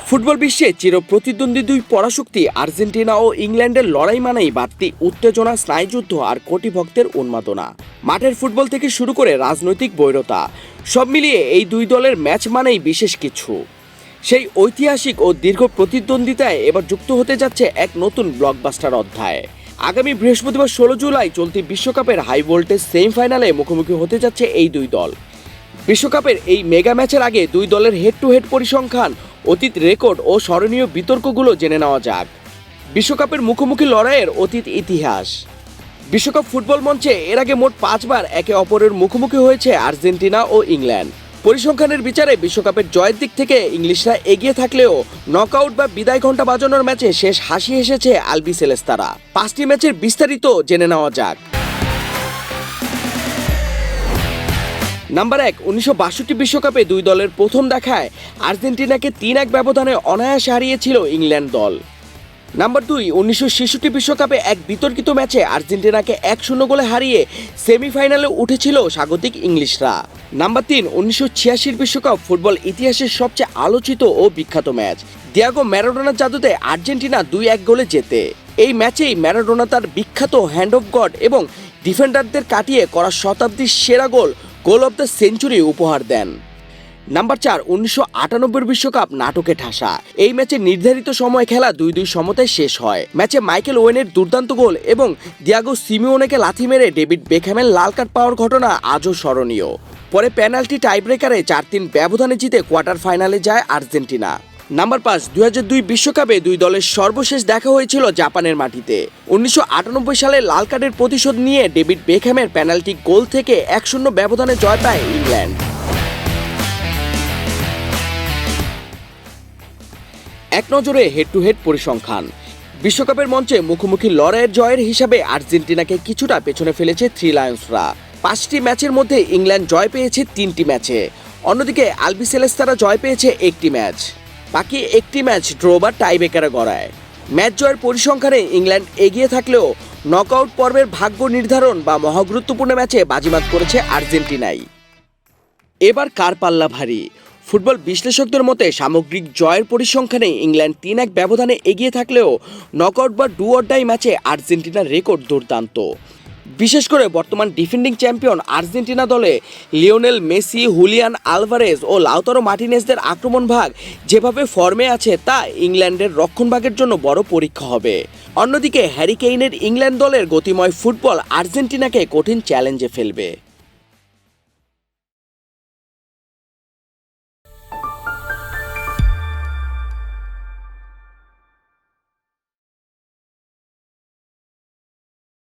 Football বিশ্বে চিরপ্রতিদ্বন্দ্বী দুই পরাশক্তি Argentina ও ইংল্যান্ডের লড়াই মানেই বাড়তি উত্তেজনা, স্নায়ুযুদ্ধ আর কোটি ভক্তের উন্মাদনা। মাঠের ফুটবল থেকে শুরু করে রাজনৈতিক বৈরতা, সব মিলিয়ে এই দুই দলের ম্যাচ মানেই বিশেষ কিছু। সেই ঐতিহাসিক ও দীর্ঘ প্রতিদ্বন্দ্বিতায় এবার যুক্ত হতে যাচ্ছে এক নতুন ব্লকবাস্টার অধ্যায়। আগামী বৃহস্পতিবার 16 জুলাই চলতি বিশ্বকাপের হাই ভোল্টেজ সেমিফাইনালে মুখোমুখি হতে যাচ্ছে এই দুই দল। বিশ্বকাপের এই মেগা ম্যাচের আগে দুই দলের হেড টু হেড পরিসংখ্যান, অতীত রেকর্ড ও স্মরণীয় বিতর্কগুলো জেনে নেওয়া যাক। বিশ্বকাপের মুখোমুখি লড়াইয়ের অতীত ইতিহাস। বিশ্বকাপ ফুটবল মঞ্চে এর আগে মোট 5 বার একে অপরের মুখোমুখি হয়েছে আর্জেন্টিনা ও ইংল্যান্ড। পরিসংখ্যানের বিচারে বিশ্বকাপের জয়ের দিক থেকে ইংলিশরা এগিয়ে থাকলেও নকআউট বা বিদায় ঘণ্টা বাজানোর ম্যাচে শেষ হাসি এসেছে আলবিসেলেস্তারা। 5টি ম্যাচের বিস্তারিত জেনে নেওয়া যাক। নাম্বার 1, 1962 বিশ্বকাপে দুই দলের প্রথম দেখায় আর্জেন্টিনাকে 3-1 ব্যবধানে অনায়াসে হারিয়েছিল ইংল্যান্ড দল। নাম্বার 2, 1966 বিশ্বকাপে এক বিতর্কিত ম্যাচে আর্জেন্টিনাকে 1-0 গোলে হারিয়ে সেমিফাইনালে উঠেছিল স্বাগতিক ইংলিশরা। নাম্বার 3, 1986 বিশ্বকাপ ফুটবল ইতিহাসের সবচেয়ে আলোচিত ও বিখ্যাত ম্যাচ। দিয়াগো ম্যারাডোনার জাদুতে আর্জেন্টিনা 2-1 গোলে জেতে। এই ম্যাচেই ম্যারাডোনা তার বিখ্যাত হ্যান্ড অফ গড এবং ডিফেন্ডারদের কাটিয়ে করা শতাব্দীর সেরা গোল অব দ্য সেঞ্চুরি উপহার দেন। নাম্বার 4, 1998 বিশ্বকাপ নাটকে ঠাসা। এই ম্যাচে নির্ধারিত সময় খেলা 2-2 সমতায় শেষ হয়। ম্যাচে মাইকেল ওয়েনের দুর্দান্ত গোল এবং দিয়াগো সিমিওনেকে লাথি মেরে ডেভিড বেকহ্যামের লাল কার্ড পাওয়ার ঘটনা আজও স্মরণীয়। পরে পেনাল্টি টাইব্রেকারে 4-3 ব্যবধানে জিতে কোয়ার্টার ফাইনালে যায় আর্জেন্টিনা। নাম্বার 5, 2002 বিশ্বকাপে দুই দলের সর্বশেষ দেখা হয়েছিল জাপানের মাটিতে। 1998 সালে লাল কার্ডের প্রতিশোধ নিয়ে ডেভিড বেকহ্যামের পেনাল্টি গোল থেকে 1-0 ব্যবধানে জয় পায় ইংল্যান্ড। এক নজরে হেড টু হেড পরিসংখ্যান। বিশ্বকাপের মঞ্চে মুখোমুখি লড়াইয়ের জয়ের হিসাবে আর্জেন্টিনাকে কিছুটা পেছনে ফেলেছে থ্রি লায়ন্সরা। 5টি ম্যাচের মধ্যে ইংল্যান্ড জয় পেয়েছে 3টি ম্যাচে। অন্যদিকে আলবিসেলেস্তারা জয় পেয়েছে 1টি ম্যাচ। বাকি 1টি ম্যাচ ড্র বা টাইব্রেকারে গড়ায়। ম্যাচ জয়ের পরিসংখ্যানে ইংল্যান্ড এগিয়ে থাকলেও নকআউট পর্বের ভাগ্য নির্ধারণ বা মহাগুরুত্বপূর্ণ ম্যাচে বাজিমাত করেছে আর্জেন্টিনাই। এবার কার পাল্লা ভারী? ফুটবল বিশ্লেষকদের মতে সামগ্রিক জয়ের পরিসংখ্যানে ইংল্যান্ড 3-1 ব্যবধানে এগিয়ে থাকলেও নকআউট বা ডু অর ডাই ম্যাচে আর্জেন্টিনার রেকর্ড দুর্দান্ত। বিশেষ করে বর্তমান ডিফেন্ডিং চ্যাম্পিয়ন আর্জেন্টিনা দলে লিওনেল মেসি, হুলিয়ান আলভারেজ ও লাউতারো মার্টিনেজদের আক্রমণ ভাগ যেভাবে ফর্মে আছে তা ইংল্যান্ডের রক্ষণভাগের জন্য বড় পরীক্ষা হবে। অন্যদিকে হ্যারি কেইনের ইংল্যান্ড দলের গতিময় ফুটবল আর্জেন্টিনাকে কঠিন চ্যালেঞ্জে ফেলবে।